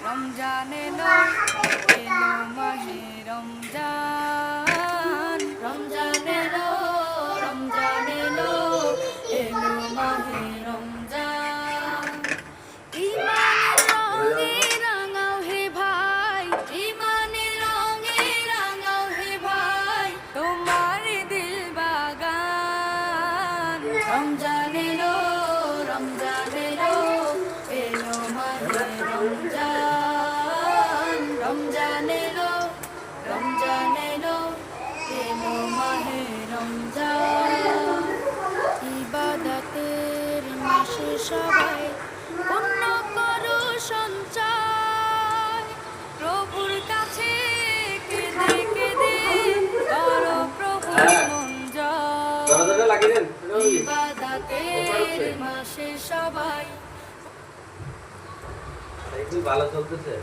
রমজান এলো এলো মাহে রমজান রমজান এলো রমজান এলো এলো মাহে রমজান ইমানের রঙে রাঙাও হে ভাই ইমানের রঙে রাঙাও হে ভাই তোমার দিল বাগান রমজান এলো রমজান এলো এলো মাহে রমজান রমজান এলো রমজান এলো এলো মাহে রমজান ইবাদতের মাসে সবাই পুণ্য করো সঞ্চয় প্রভুর কাছে কেঁদে কেঁদে করো প্রভুর মন জয় ইবাদতের মাসে সবাই ভালো চলতেছে।